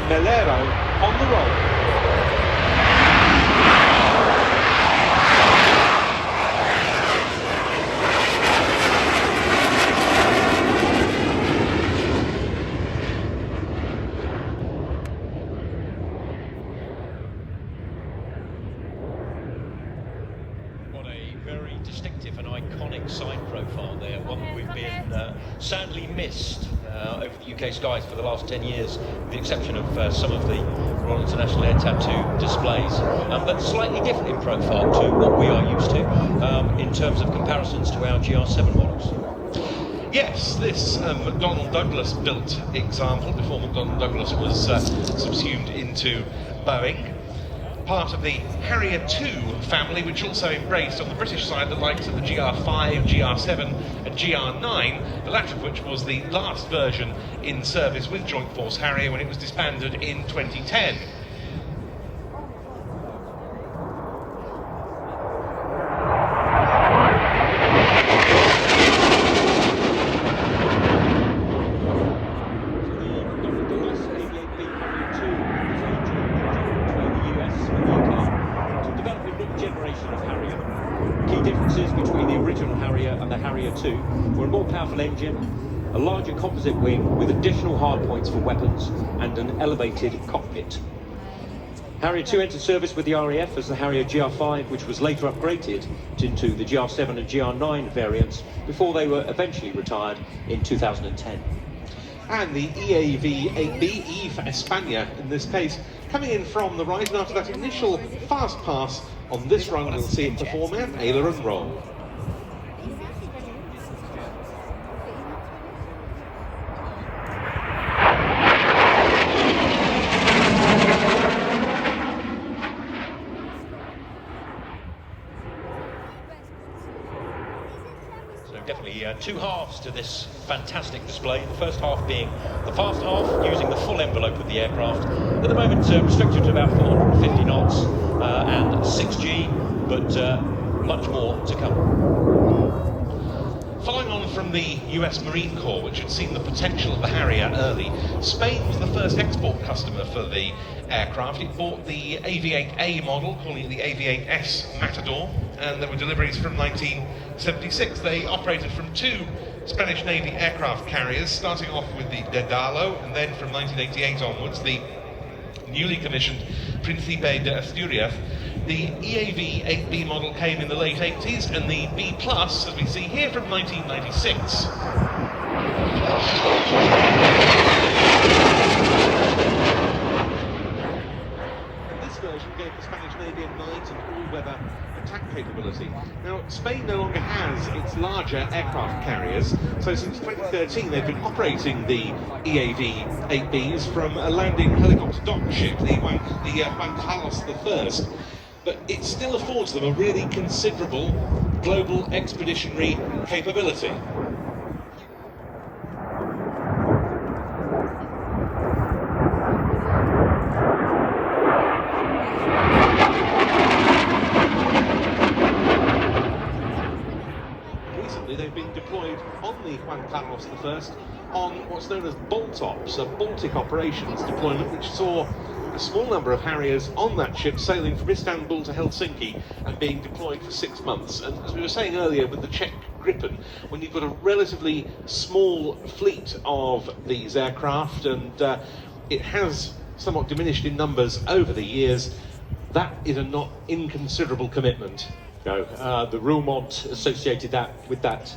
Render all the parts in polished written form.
Melero on the roll. Very distinctive and iconic side profile there, one that we've been sadly missed over the UK skies for the last 10 years, with the exception of some of the Royal International Air Tattoo displays, but slightly different in profile to what we are used to in terms of comparisons to our GR7 models. Yes, this McDonnell Douglas built example, before McDonnell Douglas was subsumed into Boeing, part of the Harrier 2 family, which also embraced on the British side the likes of the GR5, GR7 and GR9, the latter of which was the last version in service with Joint Force Harrier when it was disbanded in 2010. Key differences between the original Harrier and the Harrier 2 were a more powerful engine, a larger composite wing with additional hardpoints for weapons, and an elevated cockpit. Harrier 2 entered service with the RAF as the Harrier GR5, which was later upgraded into the GR7 and GR9 variants before they were eventually retired in 2010. And the EAV-8B, E for España in this case, coming in from the right, and after that initial fast pass on this run, we'll see it perform at aileron roll. Definitely two halves to this fantastic display. The first half being the fast half, using the full envelope of the aircraft. At the moment restricted to about 450 knots and 6G, but much more to come. Following on from the US Marine Corps, which had seen the potential of the Harrier early, Spain was the first export customer for the aircraft. It bought the AV-8A model, calling it the AV-8S Matador, and there were deliveries from 1976. They operated from two Spanish Navy aircraft carriers, starting off with the Daedalo, and then from 1988 onwards, the newly commissioned Príncipe de Asturias. The EAV-8B model came in the late 80s, and the B+, as we see here, from 1996. This version gave the Spanish Navy a night and all-weather attack capability. Now, Spain no longer has its larger aircraft carriers, so since 2013 they've been operating the EAV-8Bs from a landing helicopter dock ship, the Juan Carlos I. But it still affords them a really considerable global expeditionary capability. Recently they've been deployed on the Juan Carlos I on what's known as BALTOPS, a Baltic operations deployment, which saw a small number of Harriers on that ship sailing from Istanbul to Helsinki and being deployed for 6 months. And as we were saying earlier with the Czech Gripen, when you've got a relatively small fleet of these aircraft, and it has somewhat diminished in numbers over the years, that is a not inconsiderable commitment. No, the rule mod associated with that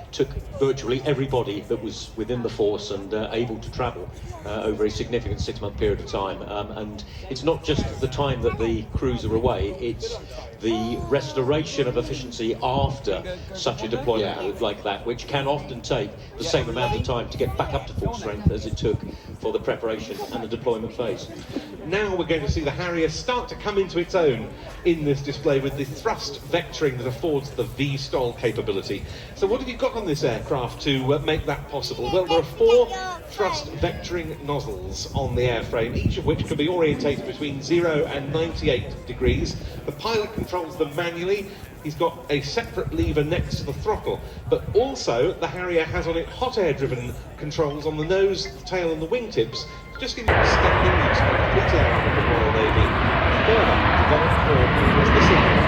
took virtually everybody that was within the force and able to travel over a significant 6-month period of time. And it's not just the time that the crews are away, it's the restoration of efficiency after such a deployment like that, which can often take the same amount of time to get back up to full strength as it took for the preparation and the deployment phase. Now we're going to see the Harrier start to come into its own in this display with the thrust vectoring that affords the V-STOL capability. So what have you got on this aircraft to make that possible? Well, there are 4 thrust vectoring nozzles on the airframe, each of which can be orientated between 0 and 98 degrees. The pilot controls them manually. he's got a separate lever next to the throttle, but also the Harrier has on it hot air driven controls on the nose, the tail and the wingtips, just in outstanding use for the fleet air of the Royal Navy, further developed for as this evening.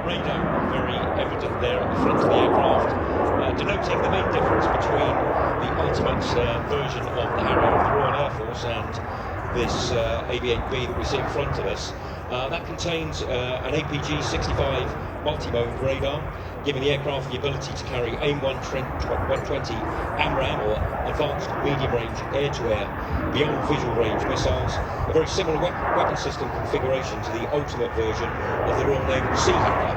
Radar very evident there at the front of the aircraft, denoting the main difference between the ultimate version of the Harrier of the Royal Air Force and this AV-8B that we see in front of us. That contains an APG-65 multi-mode radar, giving the aircraft the ability to carry AIM-120 AMRAAM, or Advanced Medium Range Air-to-Air Beyond Visual Range missiles, a very similar weapon system configuration to the ultimate version of the Royal Naval Sea Harrier.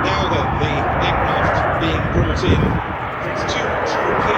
Now then, the aircraft being brought in for its two European